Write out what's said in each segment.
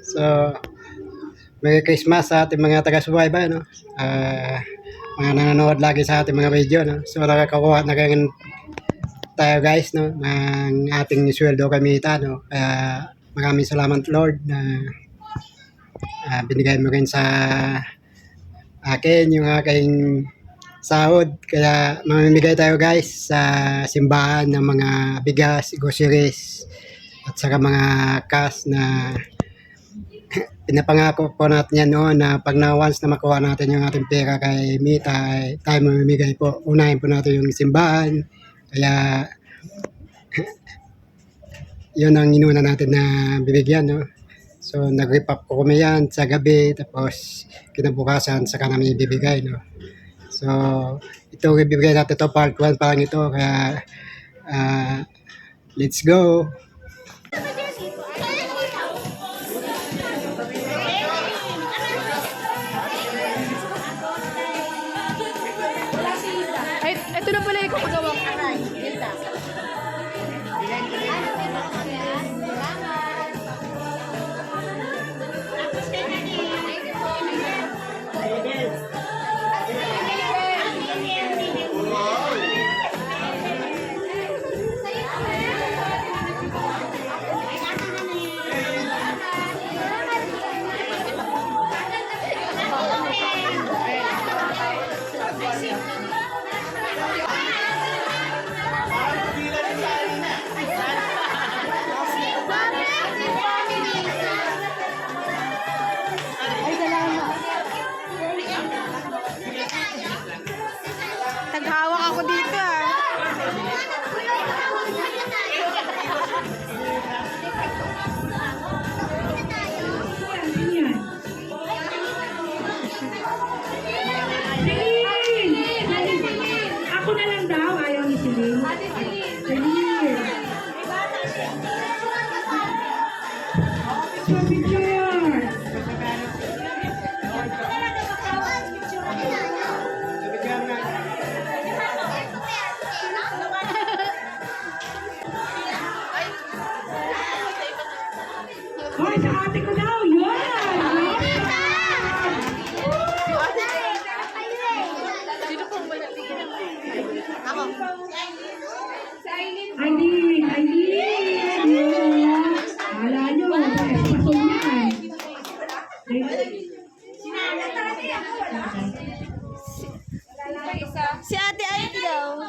So, Merry Christmas sa ating mga taga-subaybay, no? Mga nanonood lagi sa ating mga video, no? So, nakakakuha na ngayon tayo guys, no? Ng ating sweldo kamita, no? Kaya maraming salamat Lord na binigay mo rin sa akin yung aking sahod. Kaya mamimigay tayo guys sa simbahan ng mga bigas, groceries, at saka mga cash na pinapangako po natin yan noon na pag na once na makuha natin yung ating pera kay Mita, ay tayo mamimigay po. Unahin po natin yung simbahan. Kaya yun ang inuna natin na bibigyan, no? So nag-rip up po kami yan sa gabi, tapos kinabukasan saka namin ibibigay, no? So ito ibibigay natin to, part 1 pa lang ito. Kaya let's go. Ay, ito na pala yung kapagawa ko. Naghawak ako dito Ako na lang daw, ayaw ni Celine. Picture! Hoy, sa ate ko daw! Aileen! Wala nyo, paso yan. Si Ate Aid daw.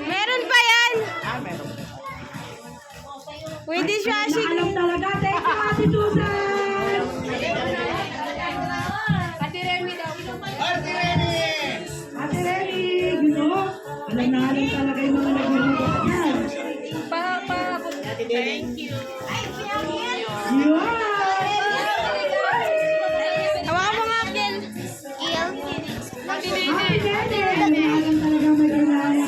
Meron pa yan. Pwede siya Alam talaga, thank you, Ate Susan! Ate Remy daw. Ate Remy, you know, alam na alam talaga yung mga nag-report yan. Thank you. Yun! Hawakan mo nga, Kel. Ate Remy, alam talaga may kailangan.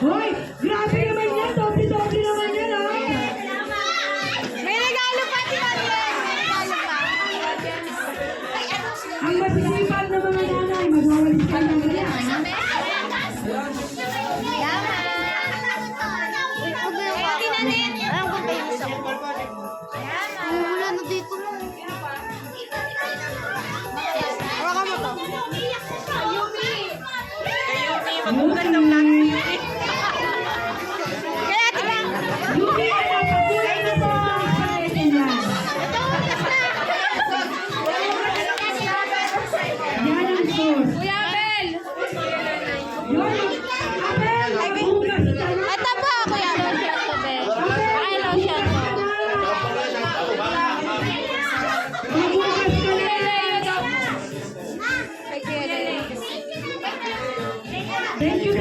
Hoy, grabe naman yan, doble-doble naman yan, ha? May regalo pa, di ba? May regalo pa. Ang masisipag na mga nanay, magwawalis ka na yan. Hawakan mo to. Magandang lang. Kaya Ate Bang. Yuki, pagkulang na po. Yan ang source. Kuya Abel. Yun, Abel, bukas ka na. Ito po, Kuya Abel. Ay, lotion po. Bukas ka na. Kay Kuya Abel. Thank you,